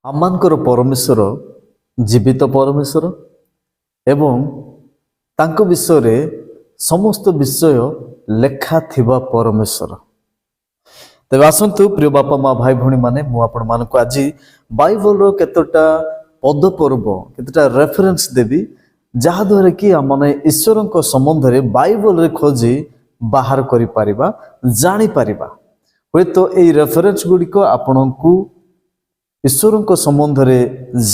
ଆମମାନଙ୍କର ପରମେଶ୍ୱର ଜୀବିତ ପରମେଶ୍ୱର ଏବଂ ତାଙ୍କ ବିଷୟରେ ସମସ୍ତ ବିଷୟ ଲେଖା ଥିବା ପରମେଶ୍ୱର। ତେବେ ଆସନ୍ତୁ ପ୍ରିୟ ବାପା ମା ଭାଇ ଭଉଣୀମାନେ, ମୁଁ ଆପଣମାନଙ୍କୁ ଆଜି ବାଇବଲର କେତେଟା ପଦପର୍ବ କେତେଟା ରେଫରେନ୍ସ ଦେବି, ଯାହାଦ୍ୱାରା କି ଆମମାନେ ଈଶ୍ୱରଙ୍କ ସମ୍ବନ୍ଧରେ ବାଇବଲରେ ଖୋଜି ବାହାର କରିପାରିବା, ଜାଣିପାରିବା। ହୁଏତ ଏହି ରେଫରେନ୍ସ ଗୁଡ଼ିକ ଆପଣଙ୍କୁ ଈଶ୍ୱରଙ୍କ ସମ୍ବନ୍ଧରେ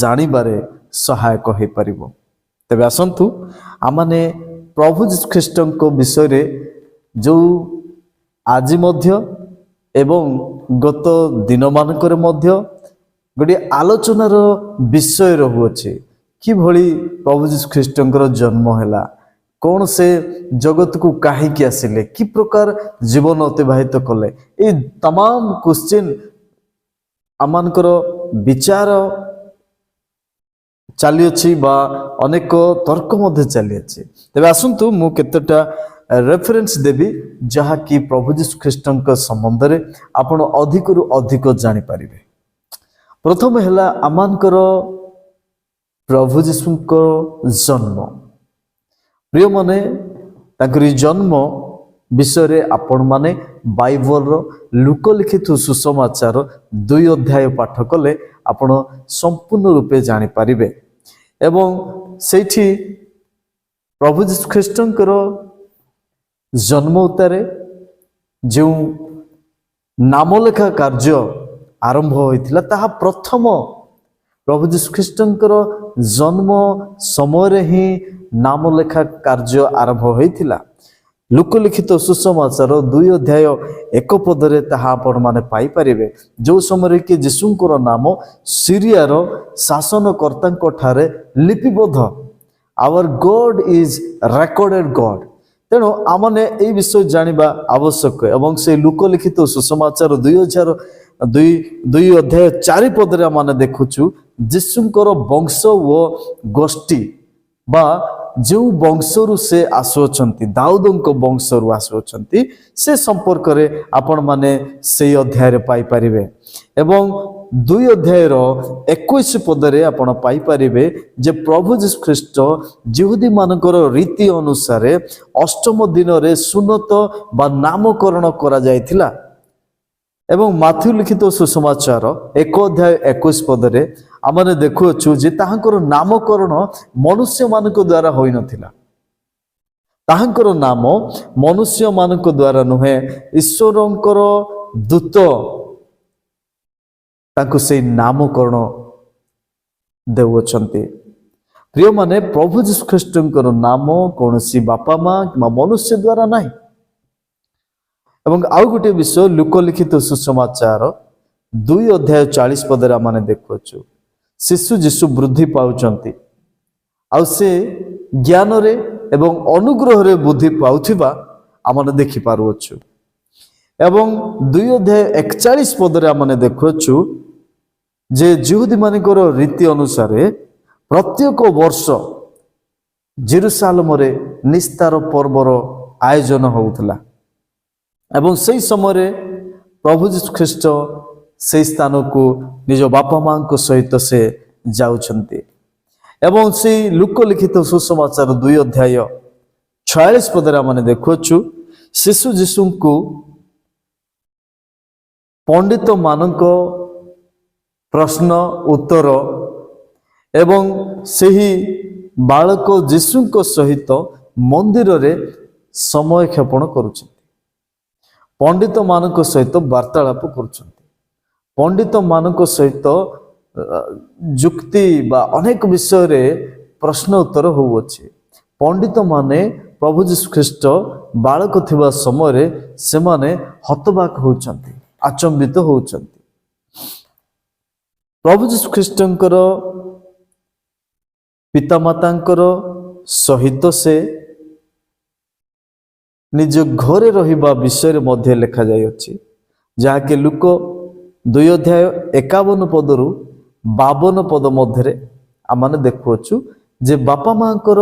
ଜାଣିବାରେ ସହାୟକ ହୋଇପାରିବ। ତେବେ ଆସନ୍ତୁ ଆମମାନେ ପ୍ରଭୁ ଯୀଶୁ ଖ୍ରୀଷ୍ଟଙ୍କ ବିଷୟରେ ଯେଉଁ ଆଜି ମଧ୍ୟ ଏବଂ ଗତ ଦିନମାନଙ୍କରେ ମଧ୍ୟ ଗୋଟିଏ ଆଲୋଚନାର ବିଷୟ ରହୁଅଛି। କିଭଳି ପ୍ରଭୁ ଯୀଶୁ ଖ୍ରୀଷ୍ଟଙ୍କର ଜନ୍ମ ହେଲା, କ'ଣ ସେ ଜଗତକୁ କାହିଁକି ଆସିଲେ, କି ପ୍ରକାର ଜୀବନ ଅତିବାହିତ କଲେ, এই तमाम କ୍ୱେଶ୍ଚିନ୍ ଆମମାନଙ୍କର ବିଚାର ଚାଲିଅଛି ବା ଅନେକ ତର୍କ ମଧ୍ୟ ଚାଲିଅଛି। ତେବେ ଆସନ୍ତୁ ମୁଁ କେତେଟା ରେଫରେନ୍ସ ଦେବି, ଯାହାକି ପ୍ରଭୁ ଯୀଶୁ ଖ୍ରୀଷ୍ଟଙ୍କ ସମ୍ବନ୍ଧରେ ଆପଣ ଅଧିକରୁ ଅଧିକ ଜାଣିପାରିବେ। ପ୍ରଥମେ ହେଲା ଆମମାନଙ୍କର ପ୍ରଭୁ ଯୀଶୁଙ୍କ ଜନ୍ମ। ପ୍ରିୟମାନେ, ତାଙ୍କର ଜନ୍ମ ବିଷୟରେ ଆପଣମାନେ ବାଇବଲର ଲୁକଲିଖିତ ସୁସମାଚାର 2 ଅଧ୍ୟାୟ ପାଠ କଲେ ଆପଣ ସମ୍ପୂର୍ଣ୍ଣ ରୂପେ ଜାଣିପାରିବେ। ଏବଂ ସେଇଠି ପ୍ରଭୁ ଯୀଶୁ ଖ୍ରୀଷ୍ଟଙ୍କର ଜନ୍ମ ଉତ୍ତାରେ ଯେଉଁ ନାମଲେଖା କାର୍ଯ୍ୟ ଆରମ୍ଭ ହୋଇଥିଲା, ତାହା ପ୍ରଥମ ପ୍ରଭୁ ଯୀଶୁ ଖ୍ରୀଷ୍ଟଙ୍କର ଜନ୍ମ ସମୟରେ ହିଁ ନାମଲେଖା କାର୍ଯ୍ୟ ଆରମ୍ଭ ହୋଇଥିଲା। ଲୁକଲିଖିତ ସୁସମାଚାର 2 ଅଧ୍ୟାୟ 1 ପଦରେ ତାହା ଆପଣମାନେ ପାଇପାରିବେ, ଯେଉଁ ସମୟରେ କି ଯୀଶୁଙ୍କର ନାମ ସିରିଆର ଶାସନକର୍ତ୍ତାଙ୍କ ଠାରେ ଲିପିବଦ୍ଧ। ଆୱାର ଗଡ୍ ଇଜ୍ ରେକର୍ଡେଡ୍ ଗଡ୍। ତେଣୁ ଆମମାନେ ଏହି ବିଷୟ ଜାଣିବା ଆବଶ୍ୟକ। ଏବଂ ସେ ଲୁକଲିଖିତ ସୁସମାଚାର 2 ଅଧ୍ୟାୟ 4 ପଦରେ ଆମେ ଦେଖୁଛୁ ଯୀଶୁଙ୍କର ବଂଶ ଓ ଗୋଷ୍ଠୀ ବା ଯେଉଁ ବଂଶରୁ ସେ ଆସୁଅଛନ୍ତି, ଦାଉଦଙ୍କ ବଂଶରୁ ଆସୁଅଛନ୍ତି, ସେ ସମ୍ପର୍କରେ ଆପଣମାନେ ସେହି ଅଧ୍ୟାୟରେ ପାଇପାରିବେ। ଏବଂ 2 ଅଧ୍ୟାୟର 21 ପଦରେ ଆପଣ ପାଇପାରିବେ ଯେ ପ୍ରଭୁ ଯୀଶୁ ଖ୍ରୀଷ୍ଟ ଯିହୁଦୀମାନଙ୍କର ରୀତି ଅନୁସାରେ ଅଷ୍ଟମ ଦିନରେ ସୁନତ ବା ନାମକରଣ କରାଯାଇଥିଲା। ଏବଂ ମାଥ୍ୟୁ ଲିଖିତ ସୁସମାଚାର 1 ଅଧ୍ୟାୟ 21 ପଦରେ ଆମେ ଦେଖୁଅଛୁ ଯେ ତାହାଙ୍କର ନାମକରଣ ମନୁଷ୍ୟମାନଙ୍କ ଦ୍ୱାରା ହୋଇନଥିଲା। ତାହାଙ୍କର ନାମ ମନୁଷ୍ୟମାନଙ୍କ ଦ୍ୱାରା ନୁହେଁ, ଈଶ୍ୱରଙ୍କର ଦୂତ ତାଙ୍କୁ ସେହି ନାମକରଣ ଦେଉଅଛନ୍ତି। ପ୍ରିୟମାନେ, ପ୍ରଭୁ ଯୀଶୁ ଖ୍ରୀଷ୍ଟଙ୍କର ନାମ କୌଣସି ବାପା ମା କିମ୍ବା ମନୁଷ୍ୟ ଦ୍ୱାରା ନାହିଁ। ଏବଂ ଆଉ ଗୋଟିଏ ବିଷୟ ଲୁକଲିଖିତ ସୁସମାଚାର 2 ଅଧ୍ୟାୟ 40 ପଦରେ ଆମେ ଦେଖୁଅଛୁ ଶିଶୁ ଯୀଶୁ ବୃଦ୍ଧି ପାଉଛନ୍ତି, ଆଉ ସେ ଜ୍ଞାନରେ ଏବଂ ଅନୁଗ୍ରହରେ ବୃଦ୍ଧି ପାଉଥିବା ଆମେ ଦେଖିପାରୁଅଛୁ। ଏବଂ 2 ଅଧ୍ୟାୟ 41 ପଦରେ ଆମେ ଦେଖୁଅଛୁ ଯେ ଯିହୁଦୀମାନଙ୍କର ରୀତି ଅନୁସାରେ ପ୍ରତ୍ୟେକ ବର୍ଷ ଜେରୁସାଲେମରେ ନିସ୍ତାର ପର୍ବର ଆୟୋଜନ ହେଉଥିଲା। ଏବଂ ସେହି ସମୟରେ ପ୍ରଭୁ ଯୀଶୁ ଖ୍ରୀଷ୍ଟ ସେହି ସ୍ଥାନକୁ ନିଜ ବାପା ମାଙ୍କ ସହିତ ସେ ଯାଉଛନ୍ତି। ଏବଂ ସେହି ଲୁକଲିଖିତ ସୁସମାଚାର 2 ଅଧ୍ୟାୟ 46 ପଦରେ ଆମେ ଦେଖୁଅଛୁ ଶିଶୁ ଯୀଶୁଙ୍କୁ ପଣ୍ଡିତମାନଙ୍କ ପ୍ରଶ୍ନ ଉତ୍ତର ଏବଂ ସେହି ବାଳକ ଯୀଶୁଙ୍କ ସହିତ ମନ୍ଦିରରେ ସମୟ କ୍ଷେପଣ କରୁଛନ୍ତି। ପଣ୍ଡିତମାନଙ୍କ ସହିତ ବାର୍ତ୍ତାଳାପ କରୁଛନ୍ତି। ପଣ୍ଡିତମାନଙ୍କ ସହିତ ଯୁକ୍ତି ବା ଅନେକ ବିଷୟରେ ପ୍ରଶ୍ନ ଉତ୍ତର ହେଉଅଛି। ପଣ୍ଡିତମାନେ ପ୍ରଭୁ ଯୀଶୁ ଖ୍ରୀଷ୍ଟ ବାଳକ ଥିବା ସମୟରେ ସେମାନେ ହତବାକ ହେଉଛନ୍ତି, ଆଚମ୍ବିତ ହେଉଛନ୍ତି। ପ୍ରଭୁ ଯୀଶୁ ଖ୍ରୀଷ୍ଟଙ୍କର ପିତାମାତାଙ୍କର ସହିତ ସେ ନିଜ ଘରେ ରହିବା ବିଷୟରେ ମଧ୍ୟ ଲେଖାଯାଇଅଛି, ଯାହାକି ଲୁକ 2 ଅଧ୍ୟାୟ 51 ପଦରୁ 52 ପଦ ମଧ୍ୟରେ ଆମେ ଦେଖୁଅଛୁ ଯେ ବାପା ମାଙ୍କର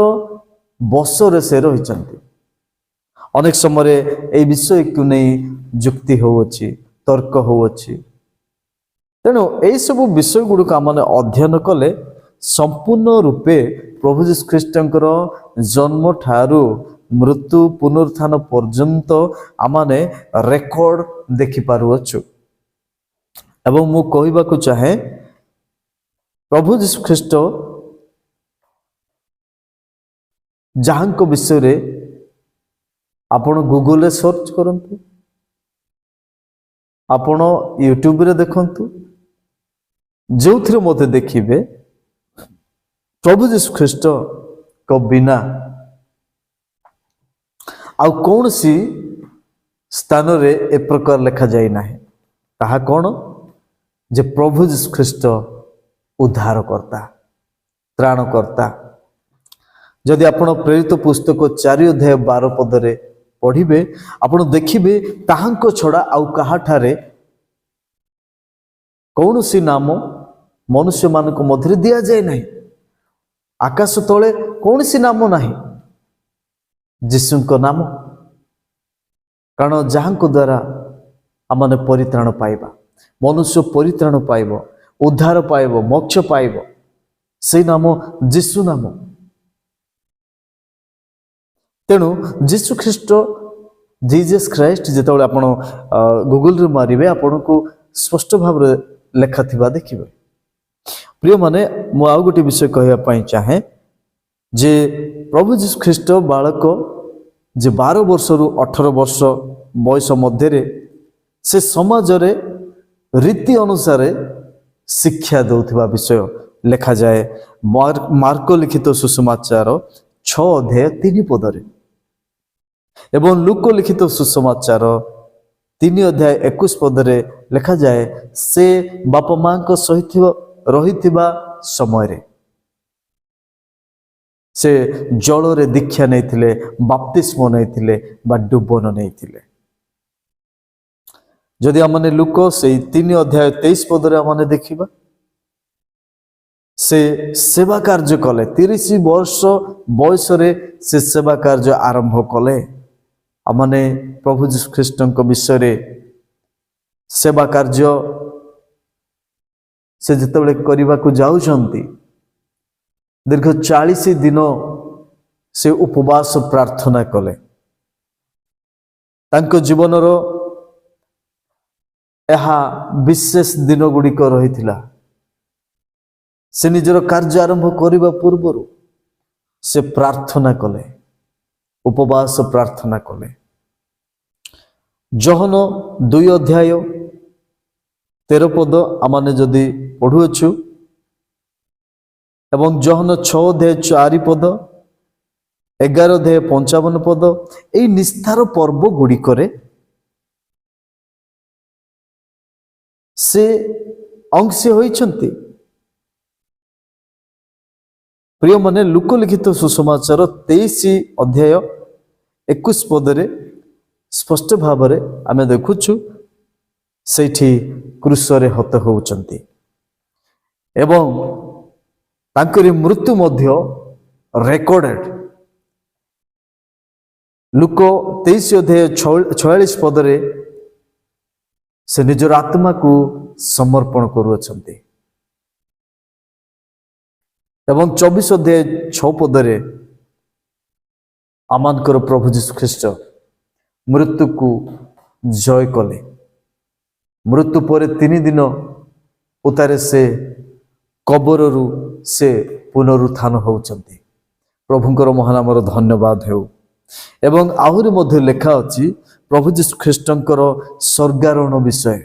ବଶରେ ସେ ରହିଛନ୍ତି। ଅନେକ ସମୟରେ ଏହି ବିଷୟକୁ ନେଇ ଯୁକ୍ତି ହେଉଅଛି, ତର୍କ ହେଉଅଛି। ତେଣୁ ଏହିସବୁ ବିଷୟ ଗୁଡ଼ିକ ଆମମାନେ ଅଧ୍ୟୟନ କଲେ ସମ୍ପୂର୍ଣ୍ଣ ରୂପେ ପ୍ରଭୁ ଯୀଶୁ ଖ୍ରୀଷ୍ଟଙ୍କର ଜନ୍ମ ଠାରୁ ମୃତ୍ୟୁ ପୁନରୁତ୍ଥାନ ପର୍ଯ୍ୟନ୍ତ ଆମମାନେ ରେକର୍ଡ ଦେଖିପାରୁଅଛୁ। ଏବଂ ମୁଁ କହିବାକୁ ଚାହେଁ ପ୍ରଭୁ ଯୀଶୁ ଖ୍ରୀଷ୍ଟ ଯାହାଙ୍କ ବିଷୟରେ ଆପଣ ଗୁଗଲରେ ସର୍ଚ୍ଚ କରନ୍ତୁ, ଆପଣ ୟୁଟ୍ୟୁବରେ ଦେଖନ୍ତୁ, ଯେଉଁଥିରେ ମୋତେ ଦେଖିବେ ପ୍ରଭୁ ଯୀଶୁ ଖ୍ରୀଷ୍ଟଙ୍କ ବିନା ଆଉ କୌଣସି ସ୍ଥାନରେ ଏ ପ୍ରକାର ଲେଖାଯାଇ ନାହିଁ। ତାହା କ'ଣ? ଯେ ପ୍ରଭୁ ଯୀଶୁ ଖ୍ରୀଷ୍ଟ ଉଦ୍ଧାରକର୍ତ୍ତା, ତ୍ରାଣକର୍ତ୍ତା। ଯଦି ଆପଣ ପ୍ରେରିତ ପୁସ୍ତକ 4:12 ପଢ଼ିବେ, ଆପଣ ଦେଖିବେ ତାହାଙ୍କ ଛଡ଼ା ଆଉ କାହାଠାରେ କୌଣସି ନାମ ମନୁଷ୍ୟମାନଙ୍କ ମଧ୍ୟରେ ଦିଆଯାଏ ନାହିଁ। ଆକାଶ ତଳେ କୌଣସି ନାମ ନାହିଁ ଯୀଶୁଙ୍କ ନାମ। କାରଣ ଯାହାଙ୍କ ଦ୍ୱାରା ଆମମାନେ ପରିତ୍ରାଣ ପାଇବା, ମନୁଷ୍ୟ ପରିତ୍ରାଣ ପାଇବ, ଉଦ୍ଧାର ପାଇବ, ମୋକ୍ଷ ପାଇବ, ସେଇ ନାମ ଯୀଶୁ ନାମ। ତେଣୁ ଯୀଶୁ ଖ୍ରୀଷ୍ଟ, ଜିଜସ୍ ଖ୍ରାଇଷ୍ଟ ଯେତେବେଳେ ଆପଣ ଗୁଗଲରେ ମାରିବେ ଆପଣଙ୍କୁ ସ୍ପଷ୍ଟ ଭାବରେ ଲେଖା ଥିବା ଦେଖିବେ। ପ୍ରିୟମାନେ, ମୁଁ ଆଉ ଗୋଟେ ବିଷୟ କହିବା ପାଇଁ ଚାହେଁ ଯେ ପ୍ରଭୁ ଯୀଶୁ ଖ୍ରୀଷ୍ଟ ବାଳକ ଯେ 12 ବର୍ଷରୁ 18 ବର୍ଷ ବୟସ ମଧ୍ୟରେ ସେ ସମାଜରେ ରୀତି ଅନୁସାରେ ଶିକ୍ଷା ଦେଉଥିବା ବିଷୟ ଲେଖାଯାଏ ମାର୍କ ଲିଖିତ ସୁସମାଚାର 6:3 ଏବଂ ଲୁକ ଲିଖିତ ସୁସମାଚାର 3:21 ଲେଖାଯାଏ ସେ ବାପା ମାଙ୍କ ସହିତ ରହିଥିବା ସମୟରେ ସେ ଜଳରେ ଦୀକ୍ଷା ନେଇଥିଲେ, ବାପ୍ତିସ୍ମ ନେଇଥିଲେ ବା ଡୁବନ ନେଇଥିଲେ। ଯଦି ଆମମାନେ ଲୁକ ସେଇ 3:23 ଆମମାନେ ଦେଖିବା, ସେ ସେବା କାର୍ଯ୍ୟ କଲେ। 30 ବର୍ଷ ବୟସରେ ସେ ସେବା କାର୍ଯ୍ୟ ଆରମ୍ଭ କଲେ। ଆମମାନେ ପ୍ରଭୁ ଯୀଶୁ ଖ୍ରୀଷ୍ଟଙ୍କ ବିଷୟରେ ସେବା କାର୍ଯ୍ୟ ସେ ଯେତେବେଳେ କରିବାକୁ ଯାଉଛନ୍ତି, ଦୀର୍ଘ 40 ଦିନ ସେ ଉପବାସ ପ୍ରାର୍ଥନା କଲେ। ତାଙ୍କ ଜୀବନର ଏହା ବିଶେଷ ଦିନ ଗୁଡ଼ିକ ରହିଥିଲା। ସେ ନିଜର କାର୍ଯ୍ୟ ଆରମ୍ଭ କରିବା ପୂର୍ବରୁ ସେ ପ୍ରାର୍ଥନା କଲେ, ଉପବାସ ପ୍ରାର୍ଥନା କଲେ। ଯୋହନ 2:13 ଆମମାନେ ଯଦି ପଢ଼ୁଅଛୁ ଏବଂ ଯୋହନ 6:4, 11:55 ଏହି ନିସ୍ତାର ପର୍ବ ଗୁଡ଼ିକରେ ସେ ଅଂଶ ହୋଇଛନ୍ତି। ପ୍ରିୟମାନେ, ଲୁକ ଲିଖିତ ସୁସମାଚାର 23:21 ସ୍ପଷ୍ଟ ଭାବରେ ଆମେ ଦେଖୁଛୁ ସେଇଠି କ୍ରୁଶରେ ହତ ହେଉଛନ୍ତି ଏବଂ ତାଙ୍କରି ମୃତ୍ୟୁ ମଧ୍ୟ ରେକର୍ଡେଡ। ଲୁକ 23:46 ସେ ନିଜର ଆତ୍ମାକୁ ସମର୍ପଣ କରୁଅଛନ୍ତି ଏବଂ 24:6 ଆମମାନଙ୍କର ପ୍ରଭୁ ଯୀଶୁ ଖ୍ରୀଷ୍ଟ ମୃତ୍ୟୁକୁ ଜୟ କଲେ। ମୃତ୍ୟୁ ପରେ 3 ଦିନ ଉତ୍ତାରେ ସେ କବରରୁ ସେ ପୁନରୁତ୍ଥାନ ହେଉଛନ୍ତି। ପ୍ରଭୁଙ୍କର ମହାନାମର ଧନ୍ୟବାଦ ହେଉ। ଏବଂ ଆହୁରି ମଧ୍ୟ ଲେଖା ଅଛି ପ୍ରଭୁ ଯୀଶୁ ଖ୍ରୀଷ୍ଟଙ୍କର ସ୍ୱର୍ଗାରୋହଣ ବିଷୟ।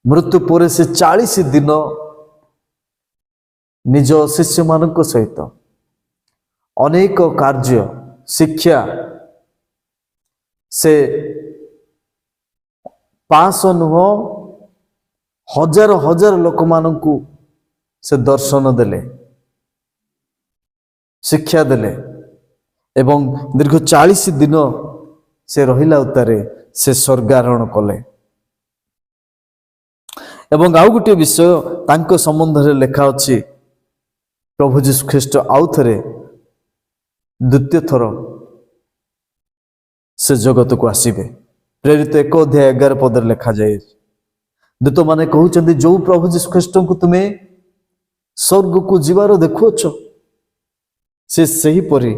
ମୃତ୍ୟୁ ପରେ ସେ 40 ଦିନ ନିଜ ଶିଷ୍ୟମାନଙ୍କ ସହିତ ଅନେକ କାର୍ଯ୍ୟ, ଶିକ୍ଷା, ସେ 500 ନୁହଁ ହଜାର ହଜାର ଲୋକମାନଙ୍କୁ ସେ ଦର୍ଶନ ଦେଲେ, ଶିକ୍ଷା ଦେଲେ ଏବଂ ଦୀର୍ଘ 40 ଦିନ ସେ ରହିଲା ଉତ୍ତାରେ ସେ ସ୍ୱର୍ଗାରୋହଣ କଲେ। ଏବଂ ଆଉ ଗୋଟିଏ ବିଷୟ ତାଙ୍କ ସମ୍ବନ୍ଧରେ ଲେଖା ଅଛି, ପ୍ରଭୁ ଯୀଶୁ ଖ୍ରୀଷ୍ଟ ଆଉ ଥରେ ଦ୍ୱିତୀୟ ଥର ସେ ଜଗତକୁ ଆସିବେ। ପ୍ରେରିତ 1:11 ଲେଖାଯାଏ, दूत माने कहउचंती जो प्रभु यीशु ख्रीष्ट को तुम्हें स्वर्ग को जीवार देखुछ से सही परी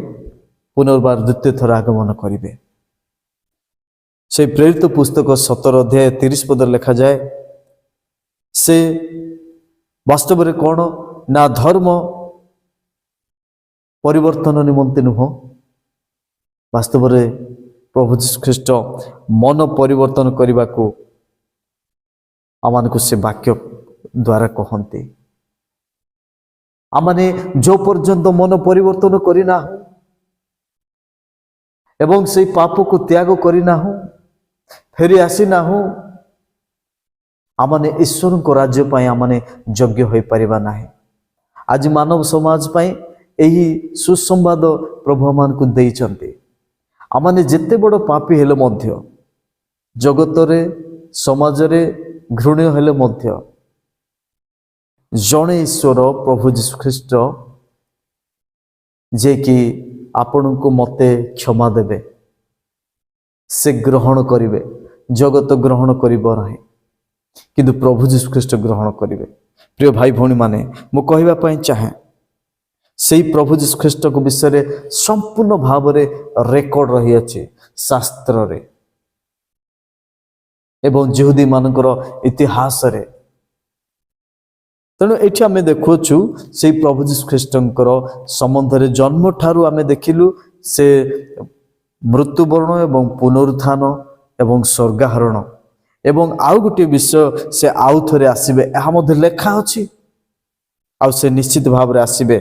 पुनर्बार द्वितीय थर आगमन करिवे। से प्रेरित पुस्तक 17 अध्याय 30 पद लिखा जाए से वास्तव में कौन ना धर्म परिवर्तन निमंते नुह वास्तव में प्रभु यीशु ख्रीष्ट मन परिवर्तन करने को आमान को से वाक्य द्वारा कहते आमाने जो पर्यंत मन परिवर्तन करना एवं से पाप को त्याग करना फेरी आसीना आमाने ईश्वर को राज्य पाई आमाने योग्य हो पारिबा नाही। आज मानव समाज पाई यही सुसंवाद प्रभु मान को देइचंती आमाने जेते बड़ पापी हेले मध्य जगत रे समाज रे घृण्य हेले मध्य जणे ईश्वर प्रभु यीशु ख्रीष्ट जे कि आपण को मते क्षमा देबे से ग्रहण करिवे जगत ग्रहण करिबो नाही किंतु प्रभु यीशु ख्रीष्ट ग्रहण करिवे। प्रिय भाई भौणी माने मु कहबा पई चाहे सेही प्रभु यीशु ख्रीष्ट को विषय रे संपूर्ण भाव रे रेकॉर्ड रही अछि शास्त्र रे एवं यहूदी मानकर इतिहास रे। तेणु एठी आमे देखुछु से प्रभु यीशु ख्रीष्टंकर संबंध रे जन्म ठारू आमे देखिलु से मृत्युवरण एवं पुनरुत्थान एवं स्वर्गारोहण एवं आउ गोटे विषय से आउ थरे आसीबे एहा मध्ये लेखा अछि आउ से निश्चित भाव रे आसीबे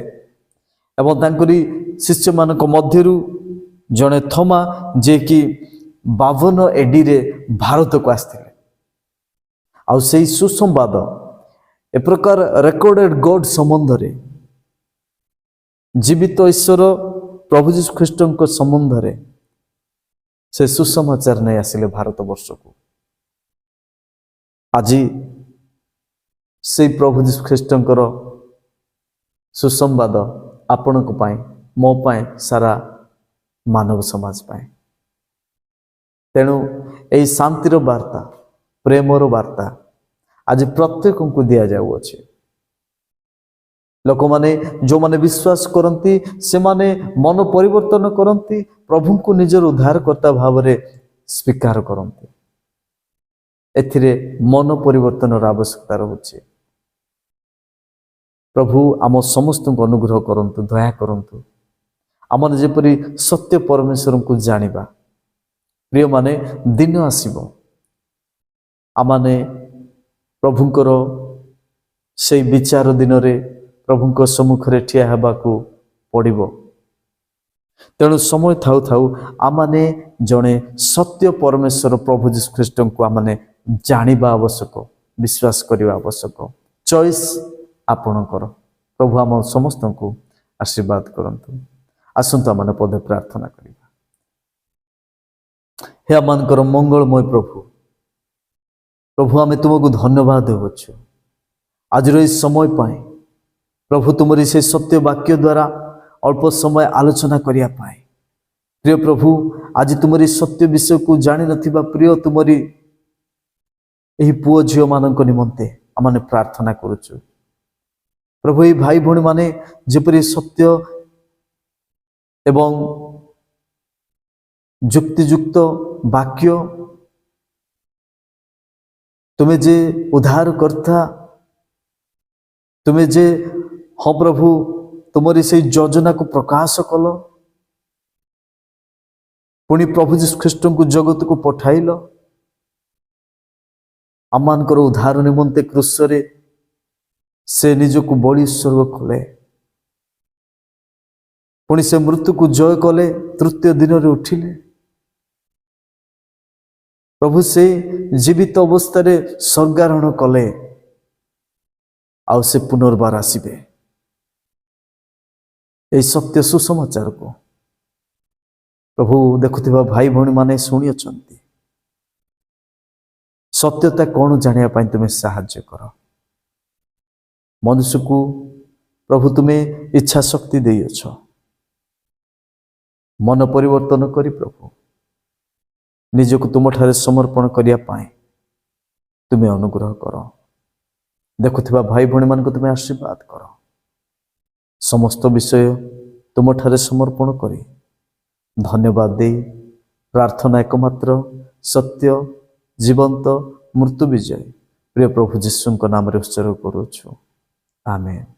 एवं तांकरी शिष्य मानक मध्यरु जणे थमा जे कि 52 एडी रे भारत को आस्थिले आउ सेही सुसंवाद ए प्रकार रेकॉर्डेड गॉड संबंध रे जीवित ईश्वर प्रभु यीशु ख्रीष्ट को संबंध रे से सुसमाचार नहीं आसिले भारत वर्ष को आज से प्रभु यीशु ख्रीष्टंकर सुसंवाद आपण को पाए मो पाए सारा मानव समाज पाए। तेणु यही शांतिर वार्ता प्रेमर वार्ता आज प्रत्येक को दिया जाउअछि। लोक माने जो माने विश्वास करती से माने मन परिवर्तन करती प्रभु को निजर उद्धारकर्ता भाव रे स्वीकार करती एथिरे मन परिवर्तन आवश्यकता रहुछि। प्रभु आम समस्त को अनुग्रह करंतु दया करंतु आमने जेपरि सत्य परमेश्वर को जानिबा। प्रिय माने दिन आसीबो आमाने प्रभुंकर से विचार दिन रे प्रभुंक सम्मुख रे ठिया हेबाकू पड़िबो। तेणु समय थाउ थाउ आमाने जणे सत्य परमेश्वर प्रभु यीशु ख्रीष्ट को आमाने जानिबा आवश्यक विश्वास करबा आवश्यक। चॉइस आपणकर प्रभु आम समस्त को आशीर्वाद करंतु। आसंतु आमाने पदे प्रार्थना करिबा। हे आमानकर मंगलमय प्रभु प्रभु आमे तुमको धन्यवाद देवछु आज इस समय पाए प्रभु तुमरी से सत्य वाक्य द्वारा अल्प समय आलोचना करिया पाए। प्रिय प्रभु आज तुमरी सत्य विषय को जानी नथिबा प्रिय तुमरी एही पुओ झियो मानक निमंते आमाने प्रार्थना करूछु। प्रभु ए भाई भणी माने जेपरि सत्य एवं युक्तियुक्त वाक्य तुम्हें जे उद्धार करता तुम्हें जे हाँ प्रभु तुमरी से योजना को प्रकाश कल पुणी प्रभु यीशु ख्रीष्ट को जगत को पठाइल आमानकर उद्धार निमंते क्रूस रे से निज को बलि स्वर्ग कले पुणी से मृत्यु को जय कले तृतीय दिन रे उठिले। प्रभु से जीवित अवस्था रे स्वर्गारोहण कले आउ से पुनर्बार आसीबे। ए सत्य सुसमाचार को प्रभु देखुथिबा भाई भौणी माने शुणी अछंती सत्यता कौन जानिया पाई तुम्हें साहाय्य कर। मनुष्य को प्रभु तुम्हें इच्छा शक्ति देई अछ मन परिवर्तन करी प्रभु निज को तुम ठारे समर्पण करिया पाए ତୁମେ ଅନୁଗ୍ରହ କର। ଦେଖୁଥିବା ଭାଇ ଭଉଣୀମାନଙ୍କୁ ତୁମେ ଆଶୀର୍ବାଦ କର। ସମସ୍ତ ବିଷୟ ତୁମଠାରେ ସମର୍ପଣ କରି ଧନ୍ୟବାଦ ଦେଇ ପ୍ରାର୍ଥନା ଏକମାତ୍ର ସତ୍ୟ ଜୀବନ୍ତ ମୃତ୍ୟୁ ବିଜୟ ପ୍ରିୟ ପ୍ରଭୁ ଯୀଶୁଙ୍କ ନାମରେ ଉତ୍ସର୍ଗ କରୁଛୁ। ଆମେନ୍।